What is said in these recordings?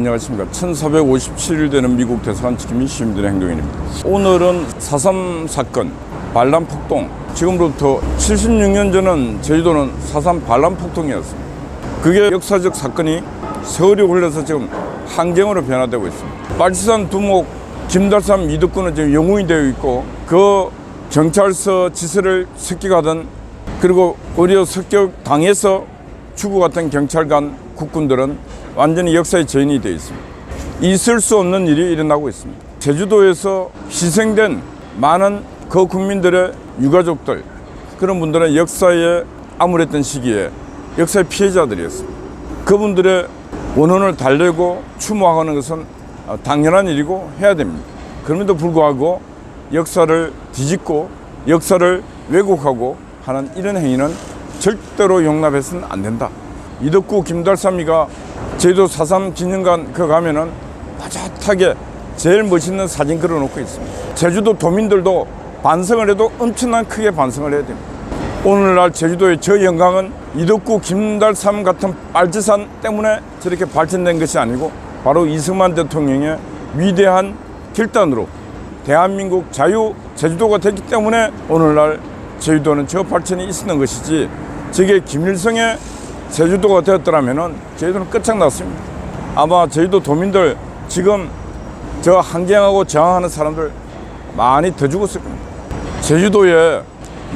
안녕하십니까. 1457일 되는 미국 대사관 지킴이 시민들의 행동인입니다. 오늘은 4.3 사건, 반란폭동. 지금부터 76년 전은 제주도는 4.3 반란폭동이었습니다. 그게 역사적 사건이 세월이 흘러서 지금 한경으로 변화되고 있습니다. 빨치산 두목 김달삼 이덕구는 지금 영웅이 되어 있고, 그 경찰서 지세를 습격하던, 그리고 오히려 습격당해서 죽어갔던 경찰관 국군들은 완전히 역사의 죄인이 되어 있습니다. 있을 수 없는 일이 일어나고 있습니다. 제주도에서 희생된 많은 그 국민들의 유가족들, 그런 분들은 역사에 암울했던 시기에 역사의 피해자들이었습니다. 그분들의 원혼을 달래고 추모하는 것은 당연한 일이고 해야 됩니다. 그럼에도 불구하고 역사를 뒤집고 역사를 왜곡하고 하는 이런 행위는 절대로 용납해서는 안 된다. 이덕구 김달삼이가 제주도 4.3 기념관 그 가면은 빠듯하게 제일 멋있는 사진 걸어놓고 있습니다. 제주도 도민들도 반성을 해도 엄청난 크게 반성을 해야 됩니다. 오늘날 제주도의 저 영광은 이덕구 김달삼 같은 빨치산 때문에 저렇게 발전된 것이 아니고 바로 이승만 대통령의 위대한 결단으로 대한민국 자유 제주도가 됐기 때문에 오늘날 제주도는 저 발전이 있었는 것이지, 저게 김일성의 제주도가 되었더라면 제주도는 끝장났습니다. 아마 제주도 도민들 지금 저 한경하고 저항하는 사람들 많이 더 죽었을 겁니다. 제주도에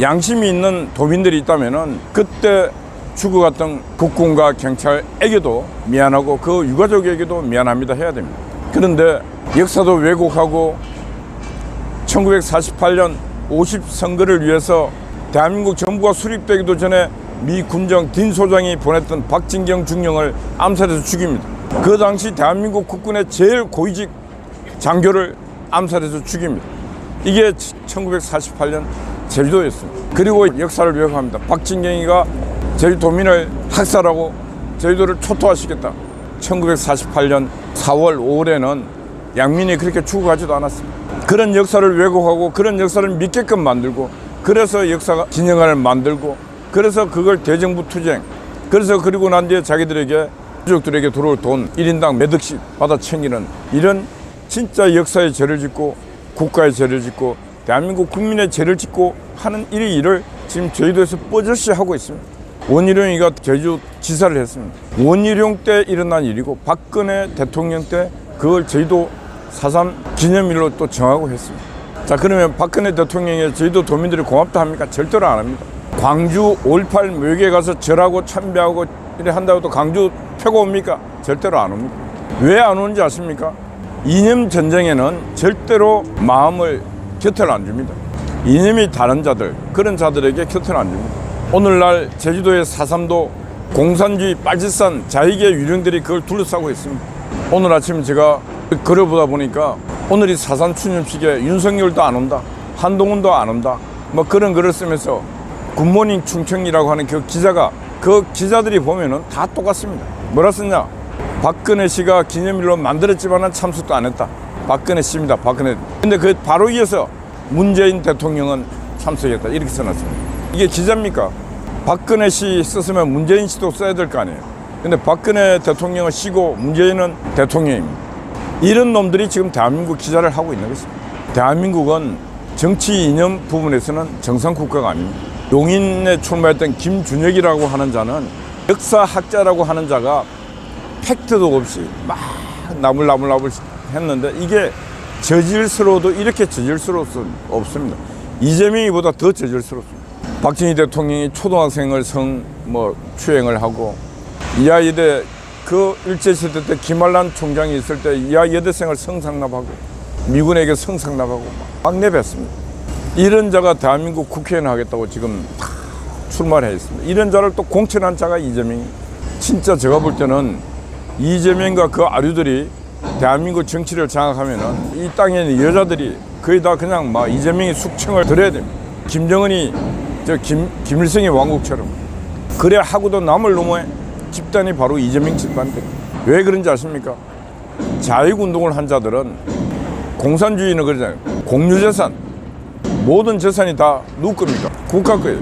양심이 있는 도민들이 있다면 그때 죽어갔던 국군과 경찰에게도 미안하고 그 유가족에게도 미안합니다 해야 됩니다. 그런데 역사도 왜곡하고 1948년 50선거를 위해서 대한민국 정부가 수립되기도 전에 미 군정 딘 소장이 보냈던 박진경 중령을 암살해서 죽입니다. 그 당시 대한민국 국군의 제일 고위직 장교를 암살해서 죽입니다. 이게 1948년 제주도였습니다. 그리고 역사를 왜곡합니다. 박진경이가 제주도민을 학살하고 제주도를 초토화시켰다. 1948년 4월 5일에는 양민이 그렇게 죽어가지도 않았습니다. 그런 역사를 왜곡하고 그런 역사를 믿게끔 만들고, 그래서 역사 기념관을 만들고, 그래서 그걸 대정부 투쟁, 그래서 그리고 난 뒤에 자기들에게 유족들에게 들어올 돈 1인당 몇 억씩 받아 챙기는 이런 진짜 역사의 죄를 짓고 국가의 죄를 짓고 대한민국 국민의 죄를 짓고 하는 이 일을 지금 제주도에서 뻗어시 하고 있습니다. 원희룡이가 제주지사를 했습니다. 원희룡 때 일어난 일이고 박근혜 대통령 때 그걸 제주도 4.3 기념일로 또 정하고 했습니다. 자, 그러면 박근혜 대통령이 제주도 도민들이 고맙다 합니까? 절대로 안 합니다. 광주 5.18 묘기에 가서 절하고 참배하고 이래 한다고 또 광주 표고 옵니까? 절대로 안 옵니다. 왜 안 오는지 아십니까? 이념 전쟁에는 절대로 마음을 곁을 안 줍니다. 이념이 다른 자들, 그런 자들에게 곁을 안 줍니다. 오늘날 제주도의 4.3도 공산주의 빨치산 자익의 유령들이 그걸 둘러싸고 있습니다. 오늘 아침 제가 걸어보다 보니까 오늘이 4.3 추념식에 윤석열도 안 온다, 한동훈도 안 온다, 뭐 그런 글을 쓰면서 굿모닝 충청이라고 하는 그 기자가, 그 기자들이 보면은 다 똑같습니다. 뭐라 썼냐? 박근혜 씨가 기념일로 만들었지만은 참석도 안 했다. 박근혜 씨입니다. 박근혜. 근데 그 바로 이어서 문재인 대통령은 참석했다. 이렇게 써놨습니다. 이게 기자입니까? 박근혜 씨 썼으면 문재인 씨도 써야 될 거 아니에요. 근데 박근혜 대통령을 쉬고 문재인은 대통령입니다. 이런 놈들이 지금 대한민국 기자를 하고 있는 것입니다. 대한민국은 정치 이념 부분에서는 정상국가가 아닙니다. 용인에 출마했던 김준혁이라고 하는 자는 역사학자라고 하는 자가 팩트도 없이 막 나불나불 했는데 이게 저질스러워도 이렇게 저질스러울 수 없습니다. 이재명이보다 더 저질스럽습니다. 박정희 대통령이 초등학생을 추행을 하고 이하여대 그 일제시대 때 김한란 총장이 있을 때 이하여대생을 성상납하고 미군에게 성상납하고 막 내뱉습니다. 이런 자가 대한민국 국회의원 하겠다고 지금 다 출마를 했습니다. 이런 자를 또 공천한 자가 이재명이. 진짜 제가 볼 때는 이재명과 그 아류들이 대한민국 정치를 장악하면은 이 땅에 있는 여자들이 거의 다 그냥 막 이재명이 숙청을 들어야 됩니다. 김정은이 김일성의 왕국처럼. 그래 하고도 남을 넘어에 집단이 바로 이재명 집단입니다. 왜 그런지 아십니까? 자유운동을 한 자들은 공산주의는 그러잖아요. 공유재산, 모든 재산이 다 누구 겁니까? 국가 거예요.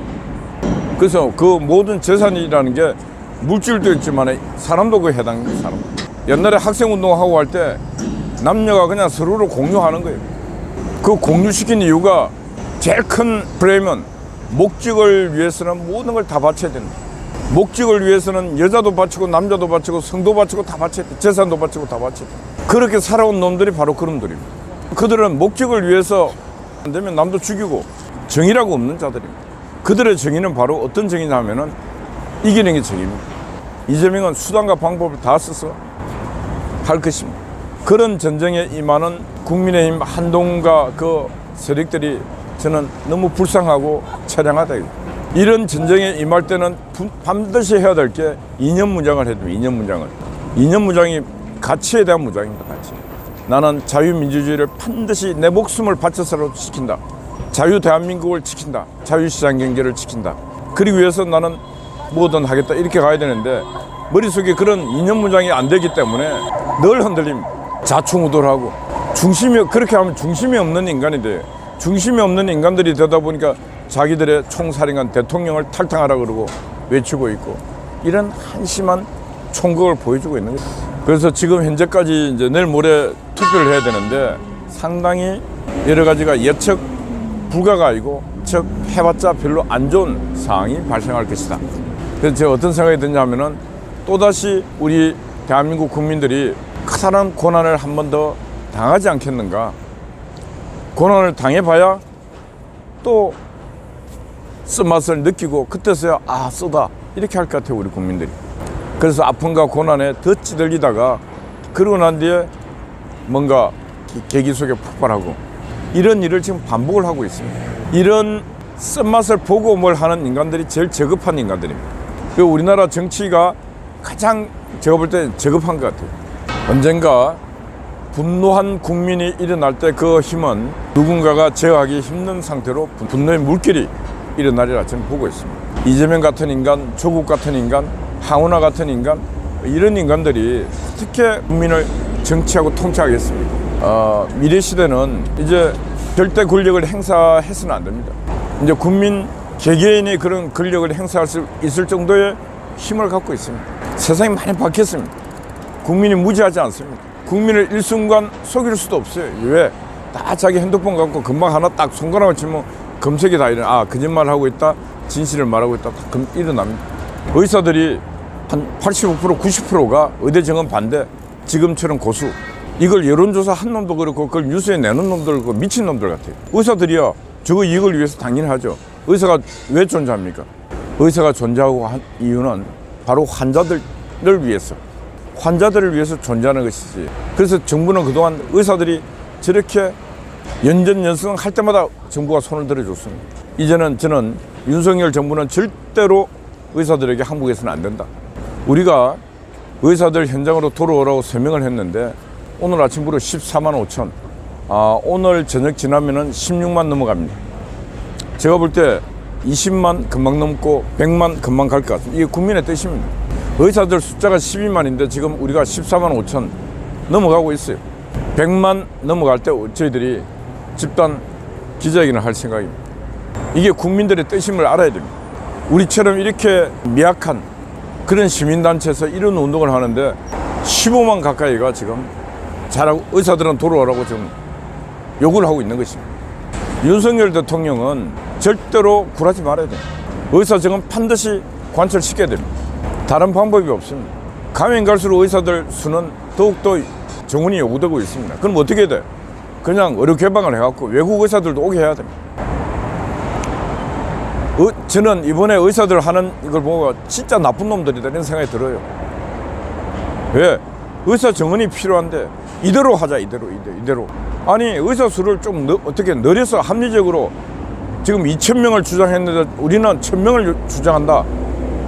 그래서 그 모든 재산이라는 게 물질도 있지만 사람도 그 해당합니다. 사람. 옛날에 학생운동하고 할 때 남녀가 그냥 서로를 공유하는 거예요. 그 공유시킨 이유가 제일 큰 프레임은 목적을 위해서는 모든 걸 다 바쳐야 된다. 목적을 위해서는 여자도 바치고 남자도 바치고 성도 바치고 다 바쳐야 돼. 재산도 바치고 다 바쳐야 돼. 그렇게 살아온 놈들이 바로 그런 놈들입니다. 그들은 목적을 위해서 안 되면 남도 죽이고 정의라고 없는 자들입니다. 그들의 정의는 바로 어떤 정의냐 하면은 이기는 게 정의입니다. 이재명은 수단과 방법을 다 써서 할 것입니다. 그런 전쟁에 임하는 국민의힘 한동훈과 그 세력들이 저는 너무 불쌍하고 처량하다. 이런 전쟁에 임할 때는 반드시 해야 될 게 이념 무장을 해야 됩니다. 이념 무장을. 이념 무장이 가치에 대한 무장입니다. 가치. 나는 자유민주주의를 반드시 내 목숨을 바쳐서라도 지킨다. 자유 대한민국을 지킨다. 자유시장 경제를 지킨다. 그러기 위해서 나는 뭐든 하겠다. 이렇게 가야 되는데 머릿속에 그런 이념 무장이 안 되기 때문에 늘 흔들립니다. 좌충우돌하고 중심이 그렇게 하면 중심이 없는 인간이 돼요. 중심이 없는 인간들이 되다 보니까 자기들의 총사령관 대통령을 탈당하라 그러고 외치고 있고 이런 한심한 총각을 보여주고 있는 거죠. 그래서 지금 현재까지 이제 내일 모레 투표를 해야 되는데 상당히 여러 가지가 예측 불가가 아니고 즉 해봤자 별로 안 좋은 상황이 발생할 것이다. 그래서 제가 어떤 생각이 드냐면은 또다시 우리 대한민국 국민들이 커다란 고난을 한 번 더 당하지 않겠는가. 고난을 당해봐야 또 쓴맛을 느끼고 그때서야 아 쓰다 이렇게 할 것 같아요. 우리 국민들이. 그래서 아픔과 고난에 더 찌들리다가 그러고 난 뒤에 뭔가 계기 속에 폭발하고 이런 일을 지금 반복을 하고 있습니다. 이런 쓴맛을 보고 뭘 하는 인간들이 제일 저급한 인간들입니다. 우리나라 정치가 가장 제가 볼 때 저급한 것 같아요. 언젠가 분노한 국민이 일어날 때 그 힘은 누군가가 제어하기 힘든 상태로 분노의 물결이 일어나리라 저는 보고 있습니다. 이재명 같은 인간, 조국 같은 인간, 황운하 같은 인간 이런 인간들이 어떻게 국민을 정치하고 통치하겠습니까? 미래 시대는 이제 절대 권력을 행사해서는 안 됩니다. 이제 국민 개개인이 그런 권력을 행사할 수 있을 정도의 힘을 갖고 있습니다. 세상이 많이 바뀌었습니다. 국민이 무지하지 않습니다. 국민을 일순간 속일 수도 없어요. 왜? 다 자기 핸드폰 갖고 금방 하나 딱 손가락을 치면 검색이 다 일어나. 거짓말을 하고 있다. 진실을 말하고 있다. 다 일어납니다. 의사들이 한 85%, 90%가 의대 정원 반대. 지금처럼 고수. 이걸 여론조사 한 놈도 그렇고 그걸 뉴스에 내는 놈들 그렇고 미친 놈들 같아요. 의사들이야 저거 이익을 위해서 당연히 하죠. 의사가 왜 존재합니까? 의사가 존재하고 한 이유는 바로 환자들을 위해서. 환자들을 위해서 존재하는 것이지. 그래서 정부는 그동안 의사들이 저렇게 연전연승 할 때마다 정부가 손을 들어줬습니다. 이제는 저는 윤석열 정부는 절대로 의사들에게 항복해서는 안 된다. 우리가 의사들 현장으로 돌아오라고 서명을 했는데 오늘 아침부로 14만 5천, 오늘 저녁 지나면은 16만 넘어갑니다. 제가 볼 때 20만 금방 넘고 100만 금방 갈 것 같습니다. 이게 국민의 뜻입니다. 의사들 숫자가 12만인데 지금 우리가 14만 5천 넘어가고 있어요. 100만 넘어갈 때 저희들이 집단 기자회견을 할 생각입니다. 이게 국민들의 뜻임을 알아야 됩니다. 우리처럼 이렇게 미약한 그런 시민단체에서 이런 운동을 하는데 15만 가까이가 지금 잘하고 의사들은 돌아오라고 지금 요구를 하고 있는 것입니다. 윤석열 대통령은 절대로 굴하지 말아야 돼요. 의사정은 반드시 관철시켜야 됩니다. 다른 방법이 없습니다. 가면 갈수록 의사들 수는 더욱더 정원이 요구되고 있습니다. 그럼 어떻게 해야 돼? 그냥 의료 개방을 해갖고 외국 의사들도 오게 해야 됩니다. 저는 이번에 의사들 하는 이걸 보고 진짜 나쁜 놈들이다 이런 생각이 들어요. 왜? 의사 정원이 필요한데 이대로 하자. 이대로. 아니 의사 수를 좀 어떻게 늘려서 합리적으로 지금 2,000명을 주장했는데 우리는 1,000명을 주장한다.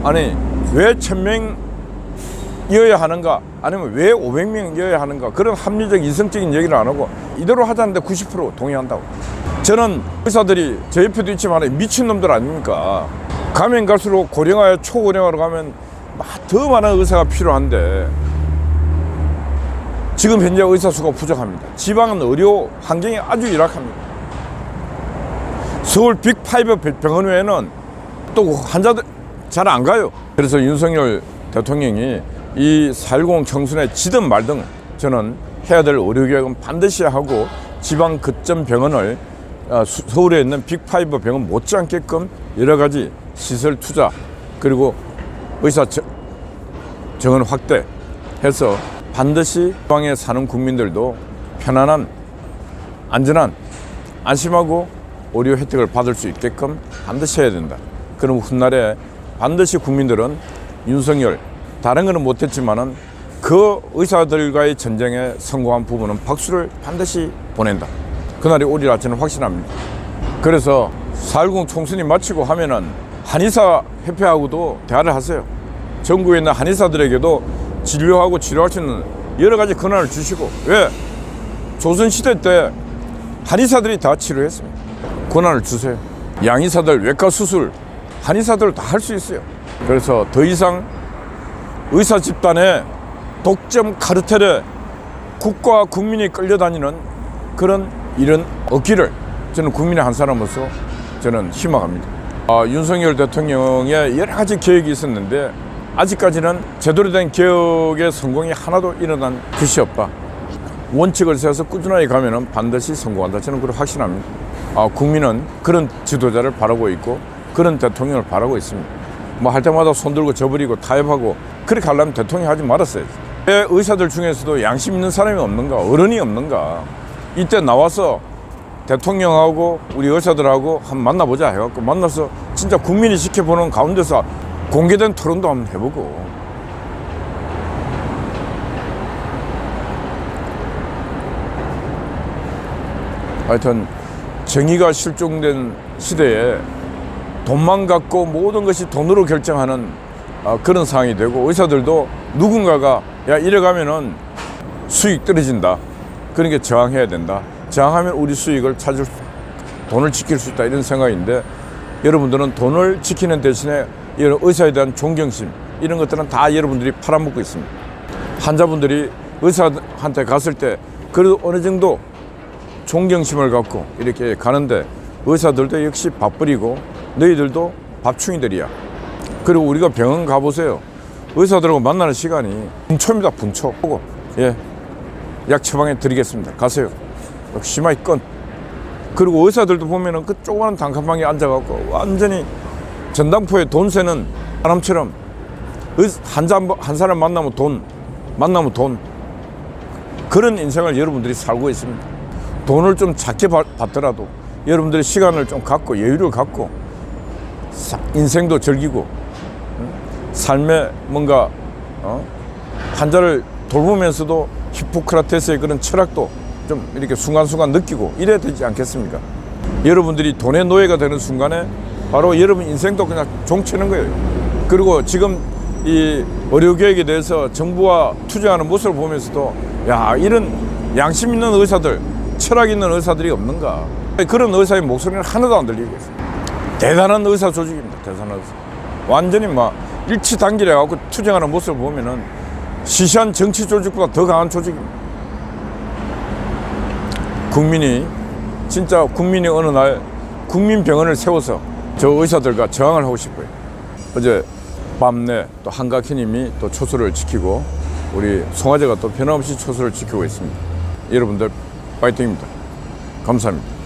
아니 왜 1,000명이어야 하는가? 아니면 왜 500명이어야 하는가? 그런 합리적 이성적인 얘기를 안 하고 이대로 하자는데 90% 동의한다고. 저는 의사들이 저 옆에도 있지만 미친놈들 아닙니까? 가면 갈수록 고령화에 초고령화로 가면 더 많은 의사가 필요한데 지금 현재 의사 수가 부족합니다. 지방은 의료 환경이 아주 열악합니다. 서울 빅5 병원 외에는 또 환자들 잘 안 가요. 그래서 윤석열 대통령이 이 4.10 청순에 지든 말든 저는 해야 될 의료개혁은 반드시 하고 지방 거점 병원을 서울에 있는 빅5 병원 못지않게끔 여러 가지 시설 투자 그리고 의사 정원 확대해서 반드시 지방에 사는 국민들도 편안한 안전한 안심하고 의료 혜택을 받을 수 있게끔 반드시 해야 된다. 그럼 훗날에 반드시 국민들은 윤석열 다른 거는 못했지만은 그 의사들과의 전쟁에 성공한 부분은 박수를 반드시 보낸다. 그날이 오리라 저는 확신합니다. 그래서 4.10 총선이 마치고 하면은 한의사 협회하고도 대화를 하세요. 전국에 있는 한의사들에게도 진료하고 치료할 수 있는 여러 가지 권한을 주시고, 왜? 조선시대 때 한의사들이 다 치료했습니다. 권한을 주세요. 양의사들, 외과 수술, 한의사들 다 할 수 있어요. 그래서 더 이상 의사 집단의 독점 카르텔에 국가와 국민이 끌려다니는 그런 일은 없기를 저는 국민의 한 사람으로서 저는 희망합니다. 윤석열 대통령의 여러 가지 계획이 있었는데 아직까지는 제대로 된 개혁의 성공이 하나도 일어난 것이 없다. 원칙을 세워서 꾸준하게 가면은 반드시 성공한다. 저는 그걸 확신합니다. 국민은 그런 지도자를 바라고 있고 그런 대통령을 바라고 있습니다. 뭐 할 때마다 손들고 저버리고 타협하고 그렇게 하려면 대통령이 하지 말았어야지. 왜 의사들 중에서도 양심 있는 사람이 없는가? 어른이 없는가? 이때 나와서 대통령하고 우리 의사들하고 한번 만나보자 해갖고 만나서 진짜 국민이 지켜보는 가운데서 공개된 토론도 한번 해보고 하여튼 정의가 실종된 시대에 돈만 갖고 모든 것이 돈으로 결정하는 그런 상황이 되고 의사들도 누군가가 야 이래가면은 수익 떨어진다. 그러니까 저항해야 된다. 저항하면 우리 수익을 찾을 돈을 지킬 수 있다 이런 생각인데 여러분들은 돈을 지키는 대신에 이런 의사에 대한 존경심 이런 것들은 다 여러분들이 팔아먹고 있습니다. 환자분들이 의사한테 갔을 때 그래도 어느 정도 존경심을 갖고 이렇게 가는데 의사들도 역시 밥벌이고 너희들도 밥충이들이야. 그리고 우리가 병원 가보세요. 의사들하고 만나는 시간이 분초입니다. 분초. 예, 약 처방해 드리겠습니다. 가세요. 심하게 건. 그리고 의사들도 보면은 그 조그마한 단칸방에 앉아갖고 완전히 전당포에 돈 세는 사람처럼 한 사람 만나면 돈 그런 인생을 여러분들이 살고 있습니다. 돈을 좀 작게 받더라도 여러분들이 시간을 좀 갖고 여유를 갖고 인생도 즐기고 삶에 뭔가 환자를 돌보면서도 히포크라테스의 그런 철학도 좀 이렇게 순간순간 느끼고 이래야 되지 않겠습니까? 여러분들이 돈의 노예가 되는 순간에 바로 여러분 인생도 그냥 종치는 거예요. 그리고 지금 이 의료개혁에 대해서 정부가 투쟁하는 모습을 보면서도 야 이런 양심 있는 의사들 철학 있는 의사들이 없는가. 그런 의사의 목소리는 하나도 안 들리고 있어요. 대단한 의사 조직입니다. 대단한 의사. 완전히 막 일치단결해 갖고 투쟁하는 모습을 보면은 시시한 정치 조직보다 더 강한 조직입니다. 국민이 진짜 국민이 어느 날 국민병원을 세워서 저 의사들과 저항을 하고 싶어요. 어제 밤내 또 한가희님이 또 초소를 지키고 우리 송화제가 또 변함없이 초소를 지키고 있습니다. 여러분들 파이팅입니다. 감사합니다.